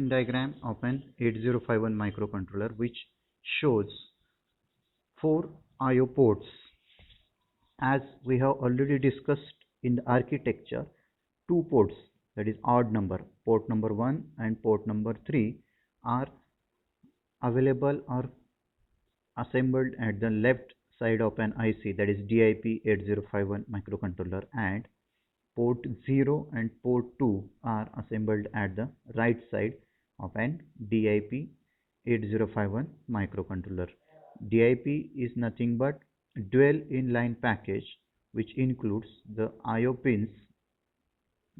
configuration diagram of an 8051 microcontroller which shows 4 I/O ports. As we have already discussed in the architecture, 2 ports, that is odd number, port number 1 and port number 3, are available or assembled at the left side of an IC, that is DIP 8051 microcontroller, and port 0 and port 2 are assembled at the right side of an DIP 8051 microcontroller. DIP is nothing but dual inline package which includes the I/O pins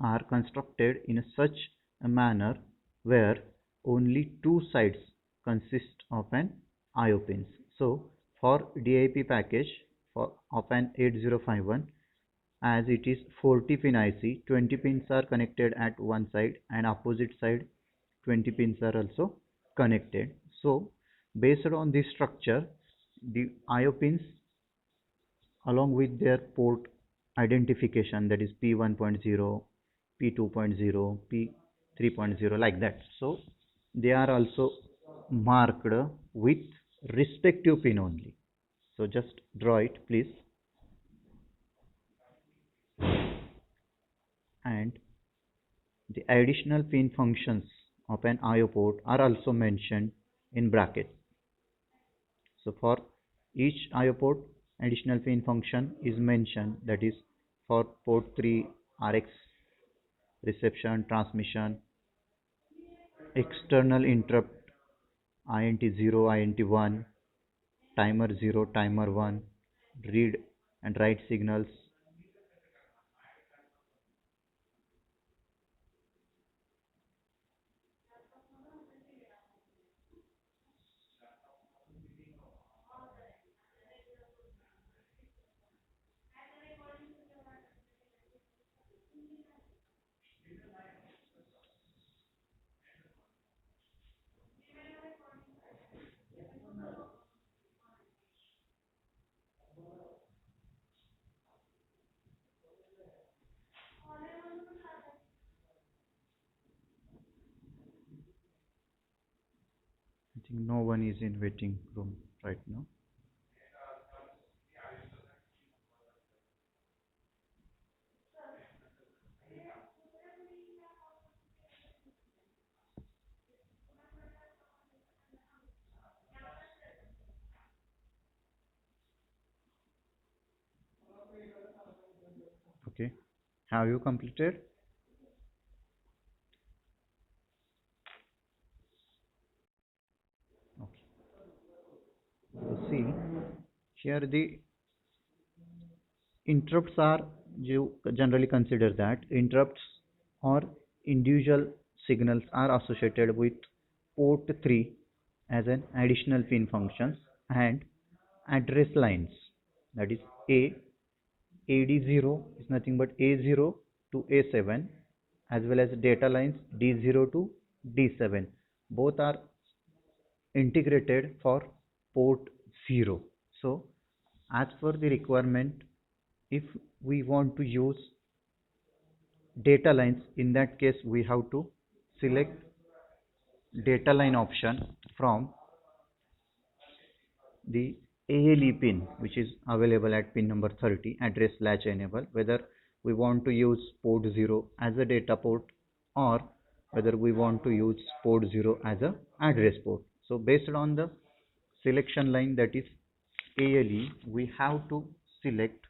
are constructed in such a manner where only 2 sides consist of an I/O pins. So for DIP package of an 8051, as it is 40 pin IC, 20 pins are connected at one side and opposite side 20 pins are also connected. So based on this structure, the I/O pins along with their port identification, that is P1.0, P2.0, P3.0, like that. So they are also marked with respective pin only. So just draw it please. And the additional pin functions of an I/O port are also mentioned in brackets. So for each I/O port, additional pin function is mentioned, that is for port 3 RX reception, transmission, external interrupt INT 0, INT 1, timer 0, timer 1, read and write signals, I think no one is in waiting room right now. Okay, have you completed? Okay. So see, here the interrupts are, you generally consider that interrupts or individual signals are associated with port 3 as an additional pin functions, and address lines, that is AD0 is nothing but A0 to A7, as well as data lines D0 to D7, both are integrated for port 0. So as per the requirement, if we want to use data lines, in that case we have to select data line option from the ALE pin which is available at pin number 30, address latch enable, whether we want to use port 0 as a data port or whether we want to use port 0 as a address port. So based on the selection line, that is ALE, we have to select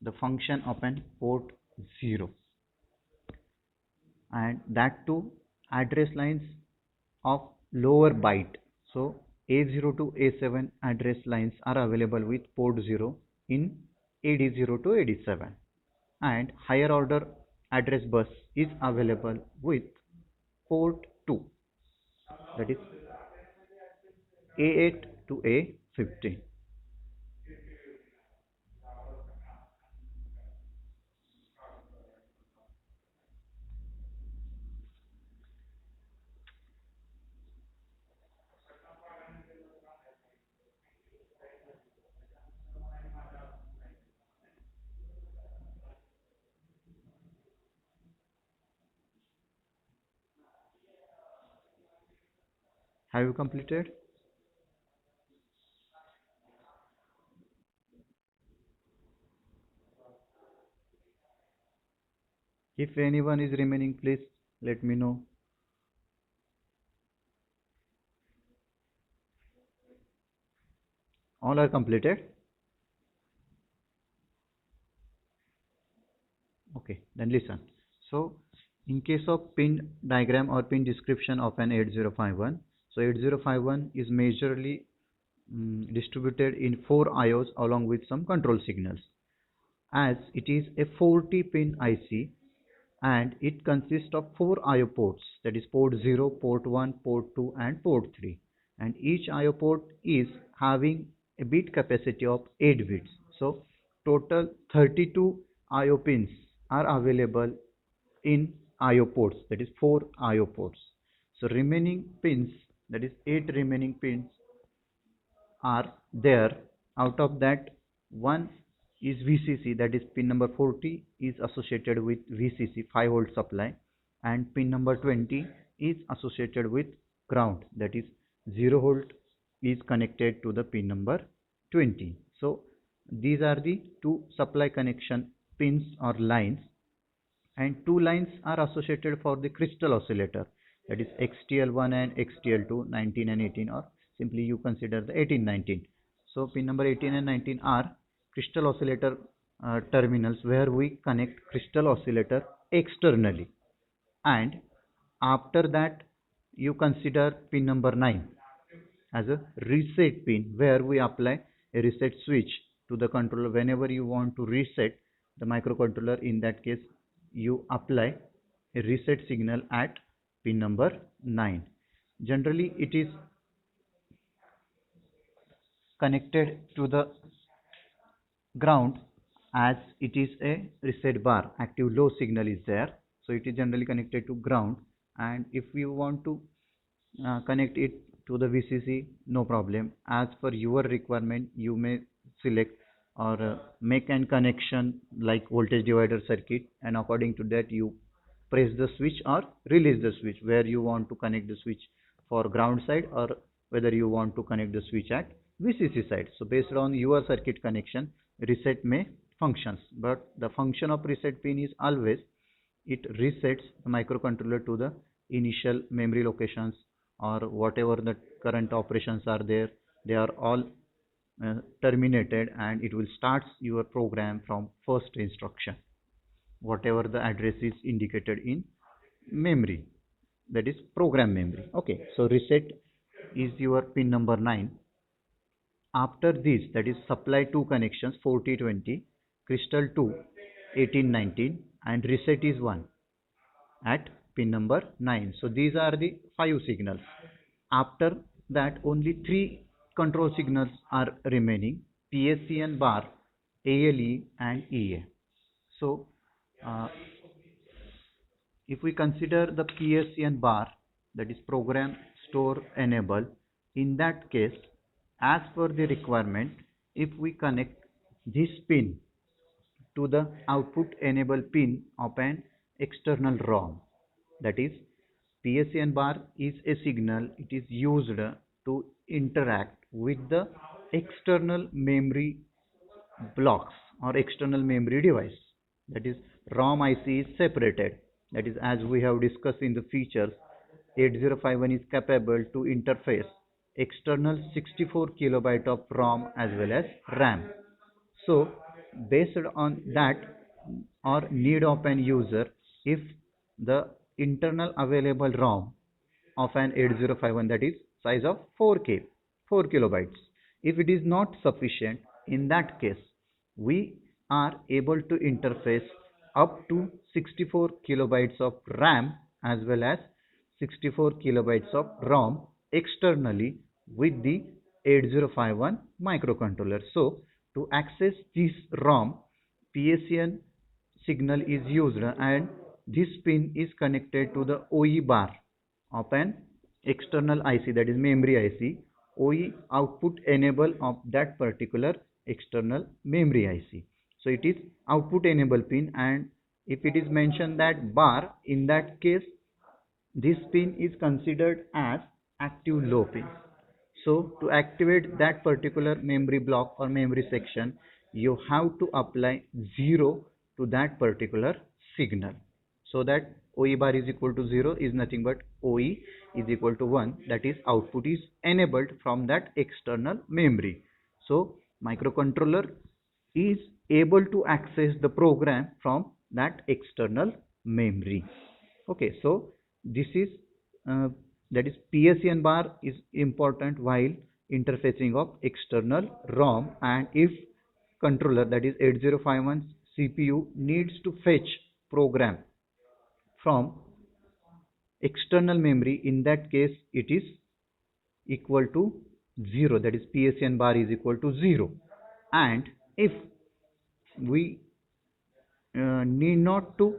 the function of an port 0, and that too address lines of lower byte. So A0 to A7 address lines are available with port 0 in AD0 to AD7, and higher order address bus is available with port 2, that is A8 to A15. Have you completed? If anyone is remaining, please let me know. All are completed? Okay, then listen. So, in case of pin diagram or pin description of an 8051, so 8051 is majorly distributed in 4 IOs along with some control signals. As it is a 40 pin IC and it consists of 4 IO ports, that is port 0, port 1, port 2 and port 3, and each IO port is having a bit capacity of 8 bits. So total 32 IO pins are available in IO ports, that is 4 IO ports. So remaining pins, that is 8 remaining pins are there. Out of that, one is VCC, that is pin number 40 is associated with VCC 5 volt supply, and pin number 20 is associated with ground, that is 0 volt is connected to the pin number 20. So these are the two supply connection pins or lines, and two lines are associated for the crystal oscillator, that is XTL1 and XTL2, 19 and 18, or simply you consider the 18, 19. So pin number 18 and 19 are crystal oscillator terminals where we connect crystal oscillator externally, and after that you consider pin number 9 as a reset pin where we apply a reset switch to the controller. Whenever you want to reset the microcontroller, in that case you apply a reset signal at pin number 9. Generally it is connected to the ground as it is a reset bar, active low signal is there, so it is generally connected to ground. And if you want to connect it to the VCC, no problem. As per your requirement, you may select or make an connection like voltage divider circuit, and according to that you press the switch or release the switch where you want to connect the switch for ground side or whether you want to connect the switch at VCC side. So based on your circuit connection, reset may functions, but the function of reset pin is always it resets the microcontroller to the initial memory locations, or whatever the current operations are there, they are all terminated, and it will start your program from first instruction, whatever the address is indicated in memory, that is program memory. Okay, so reset is your pin number 9. After this, that is supply 2 connections 40 20, crystal 2 18 19, and reset is 1 at pin number 9. So these are the 5 signals. After that, only 3 control signals are remaining: PSEN bar, ALE and EA. So if we consider the PSEN bar, that is program store enable, in that case, as per the requirement, if we connect this pin to the output enable pin of an external ROM, that is PSEN bar is a signal, it is used to interact with the external memory blocks or external memory device, that is ROM IC is separated, that is as we have discussed in the features, 8051 is capable to interface external 64 kilobyte of ROM as well as RAM. So based on that or need of an user, if the internal available ROM of an 8051, that is size of 4K, 4 kilobytes, if it is not sufficient, in that case we are able to interface up to 64 kilobytes of RAM as well as 64 kilobytes of ROM externally with the 8051 microcontroller. So to access this ROM, PSEN signal is used, and this pin is connected to the OE bar of an external IC, that is memory IC, OE output enable of that particular external memory IC. So it is output enable pin, and if it is mentioned that bar, in that case this pin is considered as active low pin. So to activate that particular memory block or memory section, you have to apply 0 to that particular signal. So that OE bar is equal to 0 is nothing but OE is equal to 1, that is output is enabled from that external memory. So microcontroller is able to access the program from that external memory. Okay, so this is uh, that is PSEN bar is important while interfacing of external ROM, and if controller, that is 8051 CPU, needs to fetch program from external memory, in that case it is equal to 0, that is PSEN bar is equal to 0. And if we need not to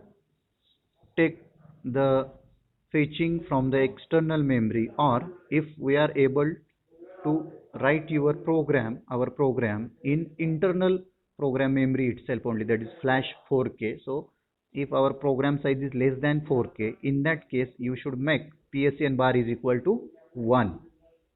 take the fetching from the external memory, or if we are able to write our program in internal program memory itself only, that is flash 4K. So if our program size is less than 4K, in that case you should make PSEN bar is equal to 1.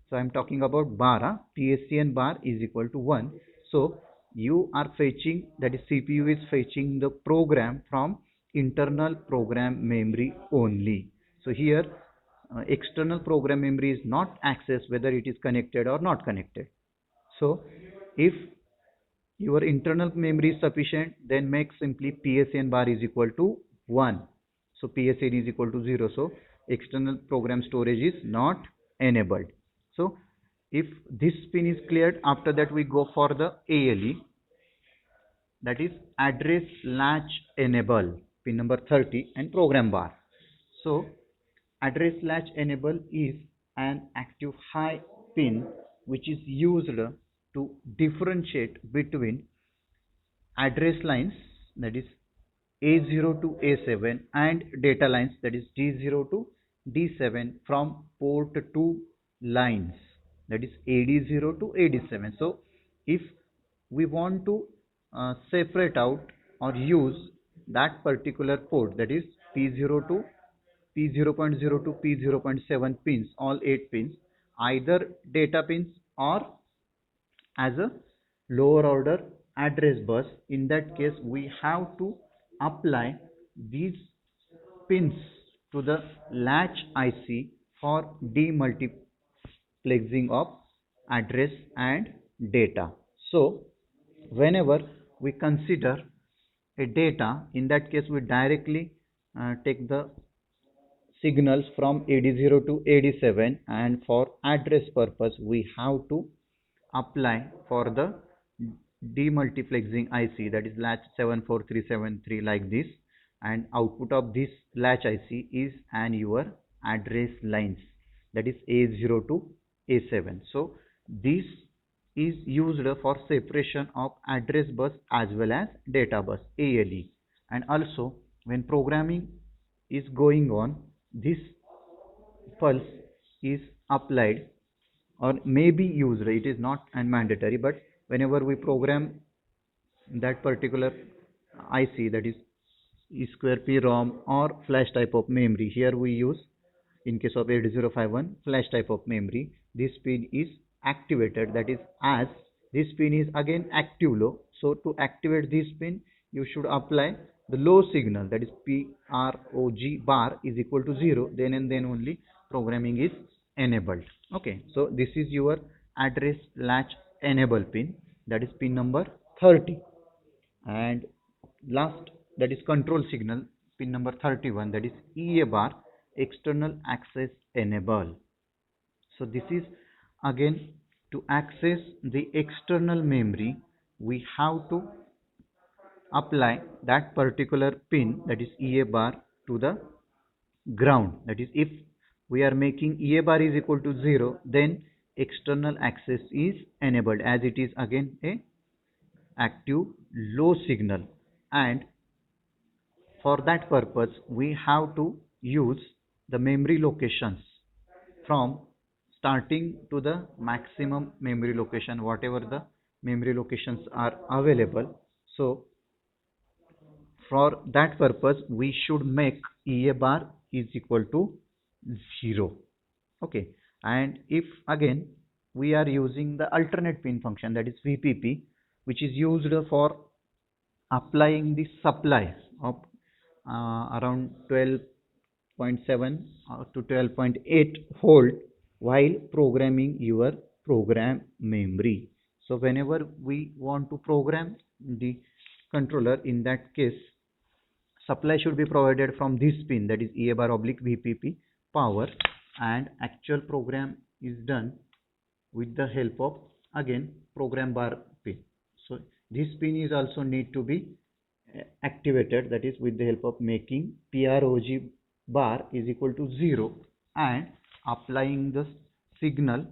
So I'm talking about bar, PSEN bar is equal to 1. So you are fetching, that is CPU is fetching the program from internal program memory only. So here external program memory is not accessed whether it is connected or not connected. So if your internal memory is sufficient, then make simply PSEN bar is equal to 1. So PSEN is equal to 0. So external program storage is not enabled. So if this pin is cleared, after that we go for the ALE, that is address latch enable, pin number 30, and program bar. So address latch enable is an active high pin which is used to differentiate between address lines, that is A0 to A7, and data lines, that is D0 to D7, from port 2 lines, that is AD0 to AD7. So if we want to separate out or use that particular port, that is P0 to P0.0 to P0.7 pins, all 8 pins, either data pins or as a lower order address bus, in that case we have to apply these pins to the latch IC for demultiplexing of address and data. So whenever we consider a data, in that case we directly take the signals from AD0 to AD7, and for address purpose we have to apply for the demultiplexing IC, that is latch 74373, like this, and output of this latch IC is and your address lines, that is A0 to A7. So this is used for separation of address bus as well as data bus, ALE. And also when programming is going on, this pulse is applied or may be used, it is not mandatory, but whenever we program that particular IC, that is E square P ROM or flash type of memory, here we use, in case of 8051, flash type of memory, this pin is activated, that is as this pin is again active low. So to activate this pin you should apply the low signal, that is PROG bar is equal to 0, then and then only programming is enabled. Okay, so this is your address latch enable pin, that is pin number 30. And last, that is control signal, pin number 31, that is EA bar, external access enable. So this is again to access the external memory we have to apply that particular pin, that is EA bar, to the ground. That is, if we are making EA bar is equal to 0, then external access is enabled, as it is again a active low signal, and for that purpose we have to use the memory locations from starting to the maximum memory location, whatever the memory locations are available. So for that purpose we should make EA bar is equal to 0. Okay, And if again we are using the alternate pin function, that is VPP, which is used for applying the supply of around 12.7 to 12.8 volt while programming your program memory. So whenever we want to program the controller, in that case supply should be provided from this pin, that is EA bar oblique VPP power, and actual program is done with the help of again program bar pin. So this pin is also need to be activated, that is with the help of making PROG bar is equal to 0 and applying the signal,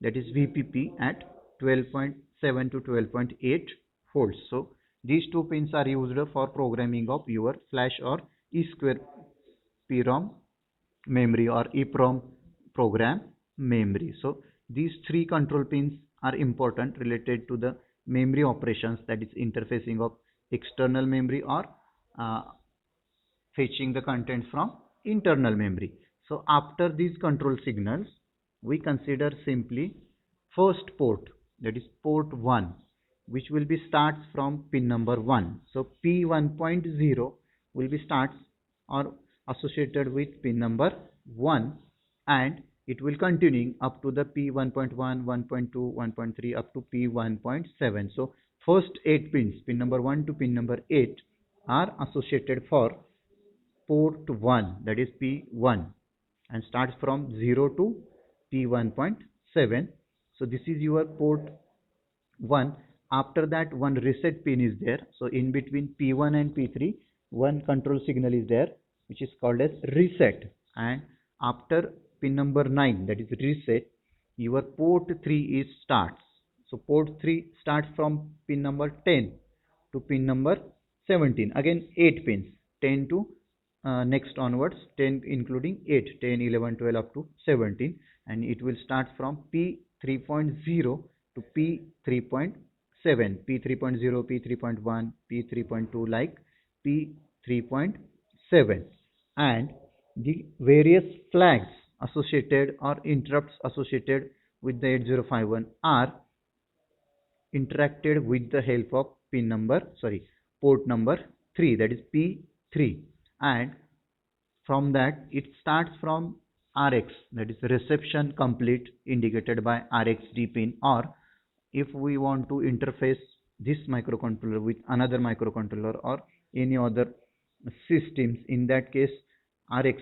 that is VPP, at 12.7 to 12.8 volts. So these two pins are used for programming of your flash or EEPROM memory or EEPROM program memory. So these three control pins are important related to the memory operations, that is interfacing of external memory or fetching the content from internal memory. So after these control signals, we consider simply first port, that is port 1, which will be starts from pin number 1. So P1.0 will be starts or associated with pin number 1, and it will continuing up to the P1.1, 1.2, 1.3 up to P1.7. So first 8 pins, pin number 1 to pin number 8, are associated for port 1, that is P1, and starts from 0 to P1.7. So this is your port 1. After that, one reset pin is there. So in between P1 and P3, one control signal is there, which is called as reset. And after pin number 9, that is reset, your port 3 is starts. So port 3 starts from pin number 10 to pin number 17. Again 8 pins, 10 to next onwards, 10 including 8, 10, 11, 12 up to 17, and it will start from P3.0 to P3.7, P3.0, P3.1, P3.2, like P3.7, and the various flags associated or interrupts associated with the 8051 are interacted with the help of port number 3, that is P3, and from that it starts from RX, that is reception complete, indicated by RxD pin, or if we want to interface this microcontroller with another microcontroller or any other systems, in that case RX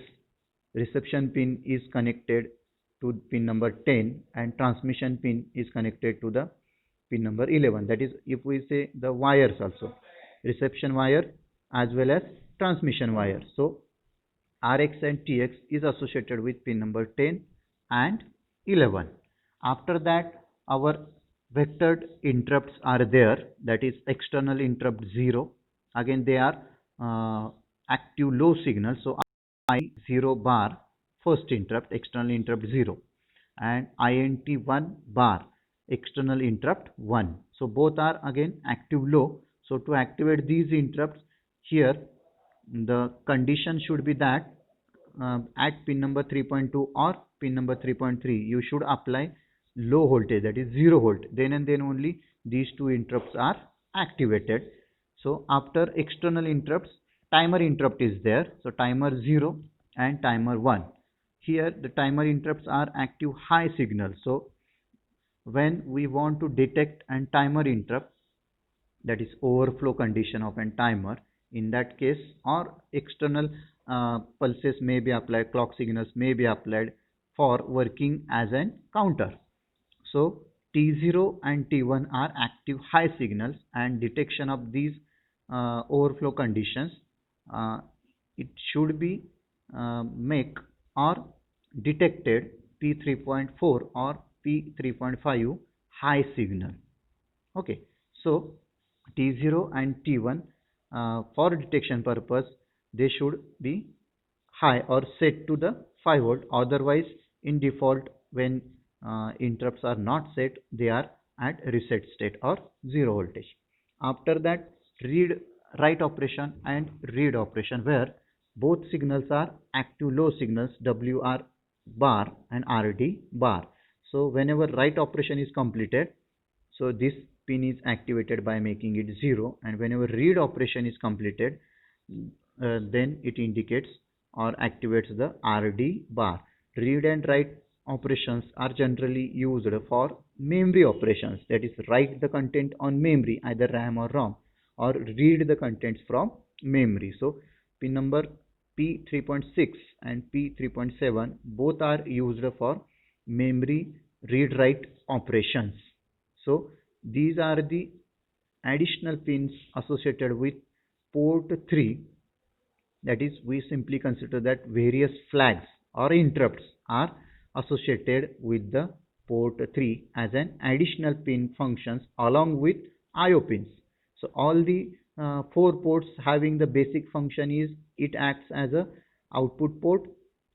reception pin is connected to pin number 10 and transmission pin is connected to the pin number 11. That is, if we say the wires also, reception wire as well as transmission wire. So RX and TX is associated with pin number 10 and 11. After that, our vectored interrupts are there, that is external interrupt 0. Again they are active low signal. So I0 bar, first interrupt, external interrupt 0, and INT 1 bar, external interrupt 1. So both are again active low. So to activate these interrupts, here the condition should be that at pin number 3.2 or pin number 3.3 you should apply low voltage, that is 0 volt. Then and then only these two interrupts are activated. So after external interrupts, timer interrupt is there. So timer 0 and timer 1. Here the timer interrupts are active high signal. So when we want to detect and timer interrupt, that is overflow condition of a timer, in that case, or external pulses may be applied, clock signals may be applied for working as a counter. So T0 and T1 are active high signals, and detection of these overflow conditions, it should be make or detected P3.4 or P3.5 high signal. Okay, so T0 and T1 for detection purpose, they should be high or set to the 5 volt. Otherwise, in default, when interrupts are not set, they are at reset state or 0 voltage. After that, write operation and read operation, where both signals are active low signals, WR bar and RD bar. So whenever write operation is completed, so this pin is activated by making it 0, and whenever read operation is completed, then it indicates or activates the RD bar. Read and write operations are generally used for memory operations, that is write the content on memory, either RAM or ROM, or read the contents from memory. So pin number P3.6 and P3.7 both are used for memory read write operations. So these are the additional pins associated with port 3, that is we simply consider that various flags or interrupts are associated with the port 3 as an additional pin functions along with IO pins. So all the 4 ports having the basic function is it acts as a output port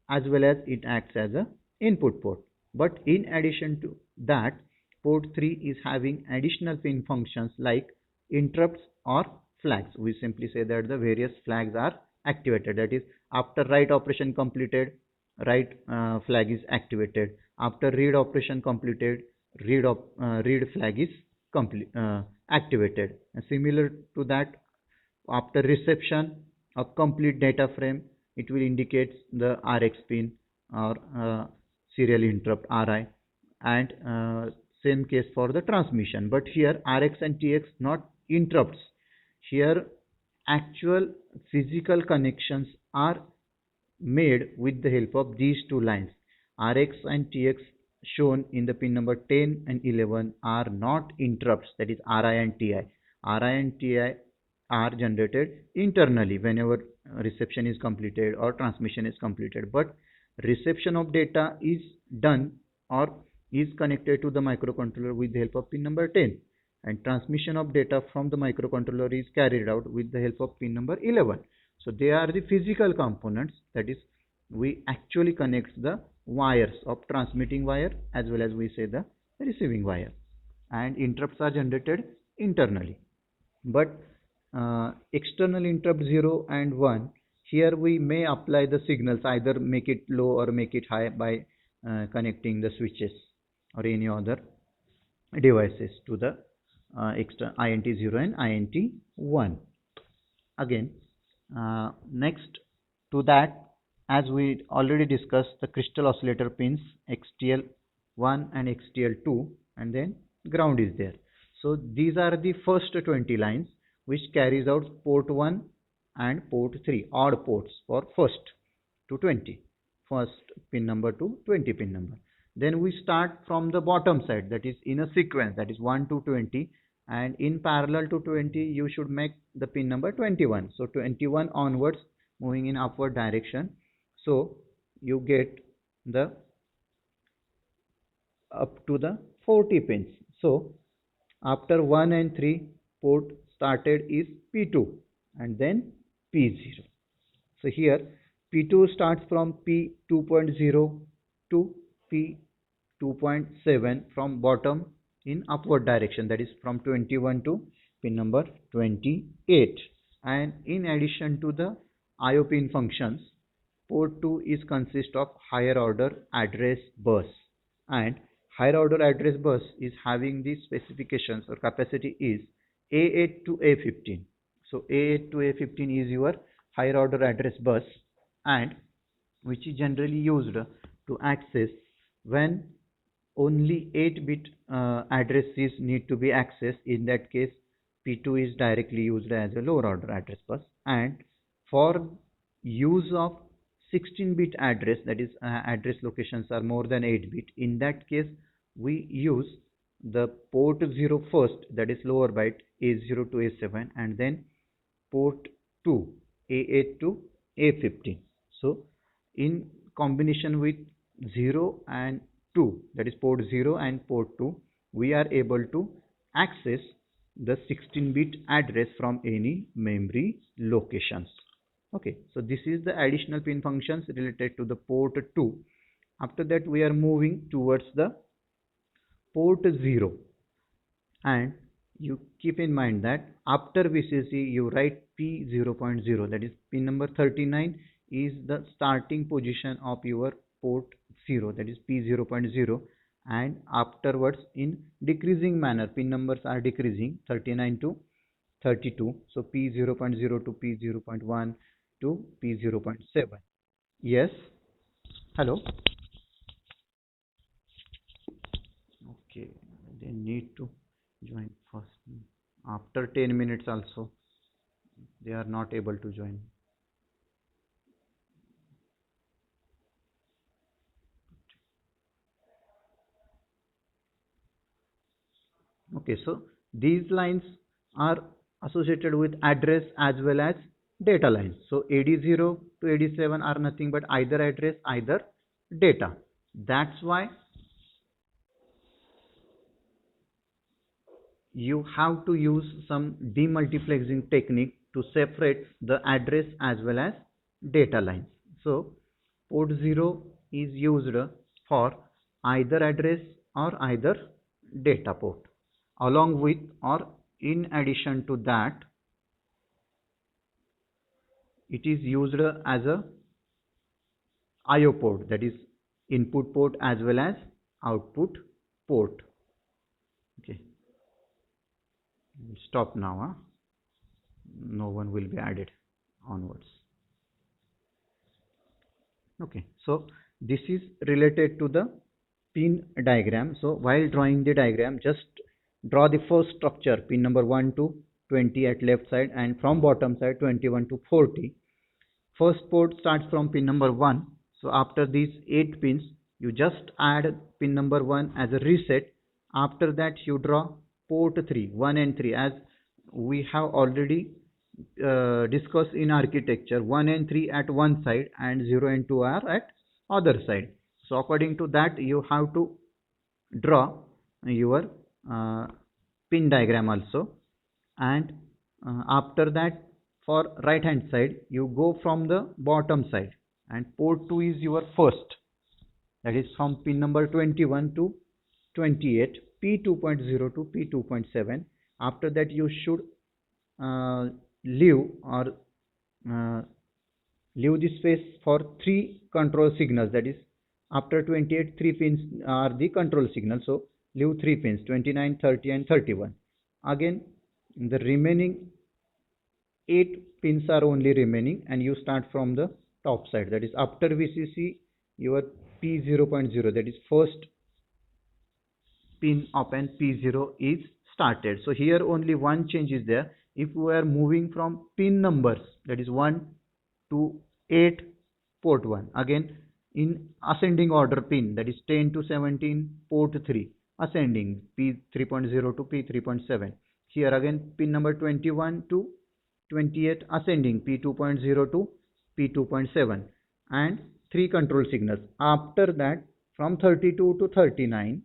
as well as it acts as a input port. But in addition to that, port 3 is having additional pin functions like interrupts or flags. We simply say that the various flags are activated, that is after write operation completed, write flag is activated. After read operation completed, read flag is activated. And similar to that, after reception of complete data frame, it will indicate the RX pin or serial interrupt RI, and same case for the transmission. But here RX and TX not interrupts. Here actual physical connections are made with the help of these two lines. RX and TX shown in the pin number 10 and 11 are not interrupts, that is RI and TI. RI and TI are generated internally whenever reception is completed or transmission is completed, but reception of data is done or is connected to the microcontroller with the help of pin number 10, and transmission of data from the microcontroller is carried out with the help of pin number 11. So they are the physical components, that is we actually connect the wires of transmitting wire as well as we say the receiving wire, and interrupts are generated internally. But external interrupt 0 and 1, here we may apply the signals, either make it low or make it high by connecting the switches or any other devices to the extra INT 0 and INT 1. Again, next to that, as we already discussed, the crystal oscillator pins XTL1 and XTL2, and then ground is there. So these are the first 20 lines which carries out port 1 and port 3, odd ports for first to 20, first pin number to 20 pin number. Then we start from the bottom side, that is in a sequence, that is 1 to 20, and in parallel to 20 you should make the pin number 21. So 21 onwards, moving in upward direction, so you get the up to the 40 pins. So after 1 and 3, port started is P2 and then P0. So here P2 starts from P2.0 to P2.7 from bottom in upward direction, that is from 21 to pin number 28. And in addition to the IO pin functions, port 2 is consist of higher order address bus, and higher order address bus is having the specifications or capacity is A8 to A15. So A8 to A15 is your higher order address bus, and which is generally used to access when only 8-bit addresses need to be accessed. In that case, P2 is directly used as a lower order address bus, and for use of 16-bit address, that is address locations are more than 8-bit, in that case we use the port 0 first, that is lower byte A0 to A7, and then port 2 A8 to A15. So in combination with 0 and 2, that is port 0 and port 2, we are able to access the 16-bit address from any memory locations. Okay, so this is the additional pin functions related to the port 2. After that we are moving towards the port 0, and you keep in mind that after VCC you write P0.0, that is pin number 39 is the starting position of your port 0, that is P0.0, and afterwards in decreasing manner pin numbers are decreasing 39 to 32, so P0.0 to P0.1 to P0.7. Yes, hello. Okay, they need to join first. After 10 minutes also they are not able to join. Okay, so these lines are associated with address as well as data lines. So AD0 to AD7 are nothing but either address, either data. That's why you have to use some demultiplexing technique to separate the address as well as data lines. So port 0 is used for either address or either data port. Along with or in addition to that, it is used as a IO port, that is input port as well as output port. Okay, stop now. No one will be added onwards. Okay, so this is related to the pin diagram. So while drawing the diagram, just draw the first structure, pin number 1 to 20 at left side, and from bottom side 21 to 40. First port starts from pin number 1. So after these 8 pins, you just add pin number 1 as a reset. After that you draw port 3, 1 and 3, as we have already discussed in architecture. 1 and 3 at one side and 0 and 2 are at other side. So according to that you have to draw your pin diagram also, and after that for right hand side you go from the bottom side, and port 2 is your first, that is from pin number 21 to 28, P2.0 to P2.7. after that you should leave the space for 3 control signals, that is after 28 3 pins are the control signals, so leave 3 pins 29, 30 and 31. Again the remaining 8 pins are only remaining, and you start from the top side, that is after VCC your P0.0, that is first pin of an P0 is started. So here only one change is there. If we are moving from pin numbers, that is 1 to 8, port 1, again in ascending order pin, that is 10 to 17, port 3, ascending P3.0 to P3.7. Here again pin number 21 to 28, ascending P2.0 to P2.7, and 3 control signals. After that from 32 to 39,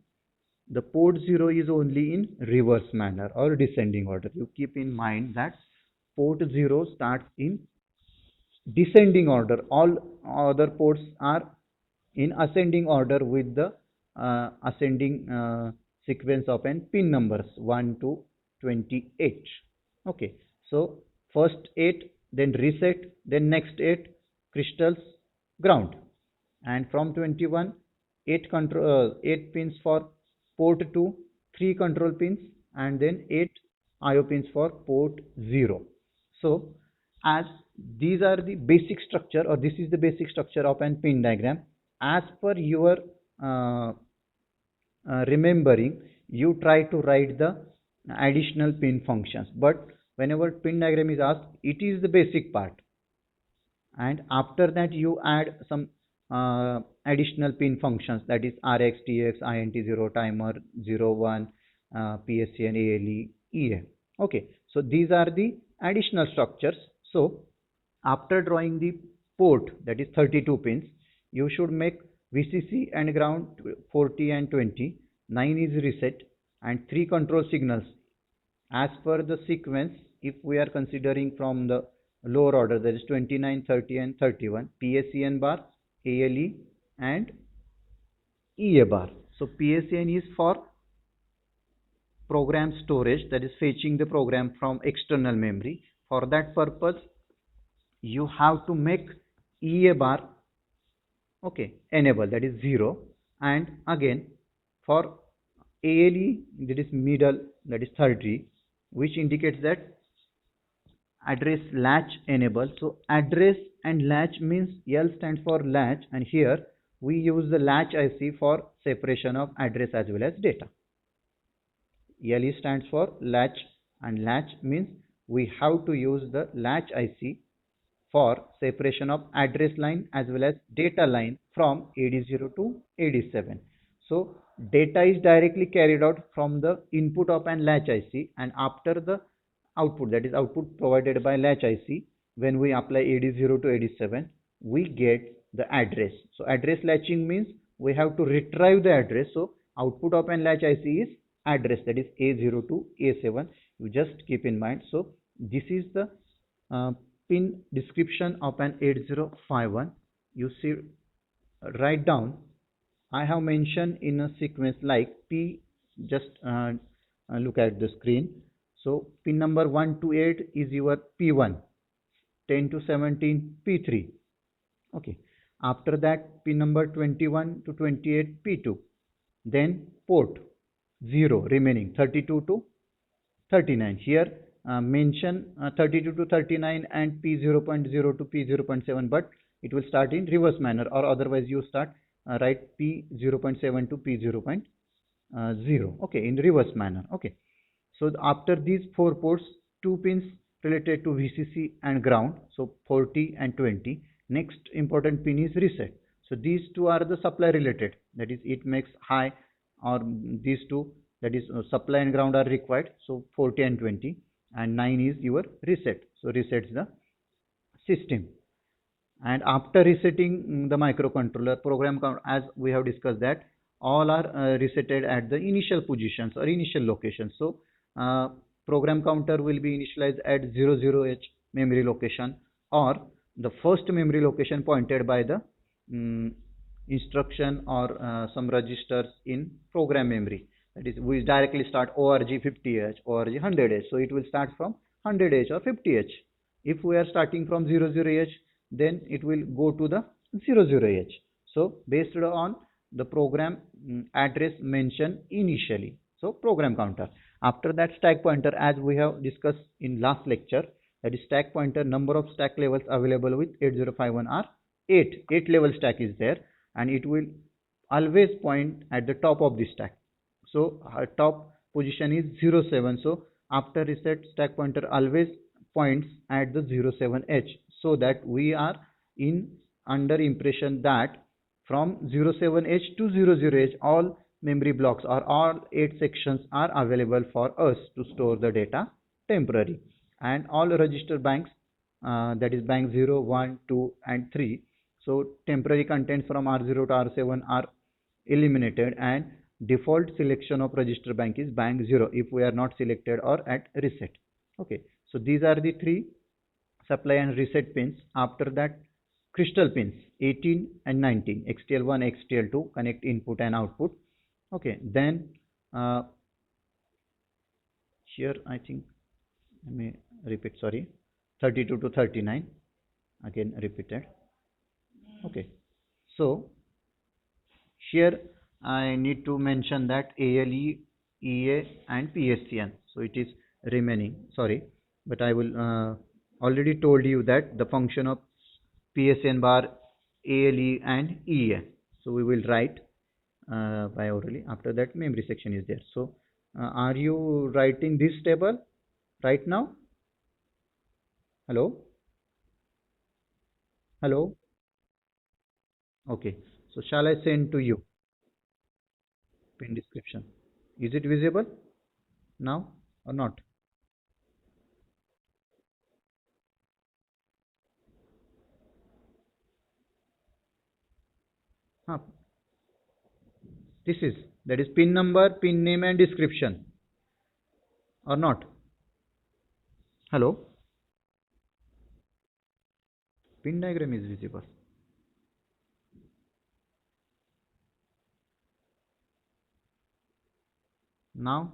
the port 0 is only in reverse manner or descending order. You keep in mind that port 0 starts in descending order. All other ports are in ascending order with the ascending sequence of n pin numbers 1 to 28. Okay, so first 8, then reset, then next 8 crystals, ground, and from 21 8 pins for port 2, 3 control pins, and then 8 IO pins for port 0. So as these are the basic structure, or this is the basic structure of an pin diagram. As per your remembering, you try to write the additional pin functions, but whenever pin diagram is asked, it is the basic part, and after that you add some additional pin functions, that is RX, TX, INT0, timer 0, 1, PSEN, ALE, EA. Okay, so these are the additional structures. So after drawing the port, that is 32 pins, you should make VCC and ground 40 and 20, 9 is reset, and 3 control signals as per the sequence. If we are considering from the lower order, that is 29, 30 and 31, PSEN bar, ALE and EA bar. So PSEN is for program storage, that is fetching the program from external memory. For that purpose you have to make EA bar okay, enable, that is 0, and again for ALE, that is middle, that is 30, which indicates that address latch enable. So address and latch means L stands for latch, and here we use the latch IC for separation of address as well as data. LE stands for latch, and latch means we have to use the latch IC for separation of address line as well as data line from AD0 to AD7. So data is directly carried out from the input of an latch IC, and after the output, that is output provided by latch IC, when we apply AD0 to AD7, we get the address. So address latching means we have to retrieve the address. So output of an latch IC is address, that is A0 to A7. You just keep in mind. So this is the pin description of an 8051. You see, write down, I have mentioned in a sequence like P, just look at the screen. So pin number 1 to 8 is your P1, 10 to 17 P3. Okay. After that, pin number 21 to 28 P2. Then port 0 remaining 32 to 39. Here mention 32 to 39 and P0.0 to P0.7, but it will start in reverse manner, or otherwise you start write P0.7 to P0.0, okay, in reverse manner. Okay, so after these 4 ports, 2 pins related to VCC and ground, so 40 and 20. Next important pin is reset. So these two are the supply related, that is it makes high, or these two, that is supply and ground are required, so 40 and 20, and 9 is your reset, so resets the system. And after resetting the microcontroller, program count, as we have discussed, that all are resetted at the initial positions or initial locations. So program counter will be initialized at 00H memory location, or the first memory location pointed by the instruction or some registers in program memory. That is, we directly start ORG 50H, ORG 100H. So it will start from 100H or 50H. If we are starting from 00H, then it will go to the 00H. So based on the program address mentioned initially. So program counter. After that, stack pointer, as we have discussed in last lecture, that is stack pointer, number of stack levels available with 8051 are 8. 8 level stack is there, and it will always point at the top of the stack. So our top position is 07. So after reset, stack pointer always points at the 07H, so that we are in under impression that from 07H to 00H all memory blocks or all 8 sections are available for us to store the data temporary, and all register banks, that is bank 0, 1, 2 and 3, so temporary contents from R0 to R7 are eliminated, and default selection of register bank is bank 0 if we are not selected or at reset. Okay, so these are the 3 supply and reset pins. After that, crystal pins 18 and 19, XTL1, XTL2, connect input and output. Okay, then here I think let me repeat, sorry, 32 to 39 again repeated. Okay, so here I need to mention that ALE, EA and PSCN, so it is remaining, sorry, but I will already told you that the function of PSN bar, ALE and EA, so we will write by orally. After that, memory section is there. So are you writing this table right now? Hello? Hello? Okay, so shall I send to you pin description? Is it visible now or not? Huh. This is, that is pin number, pin name and description, or not? Hello? Pin diagram is visible. Now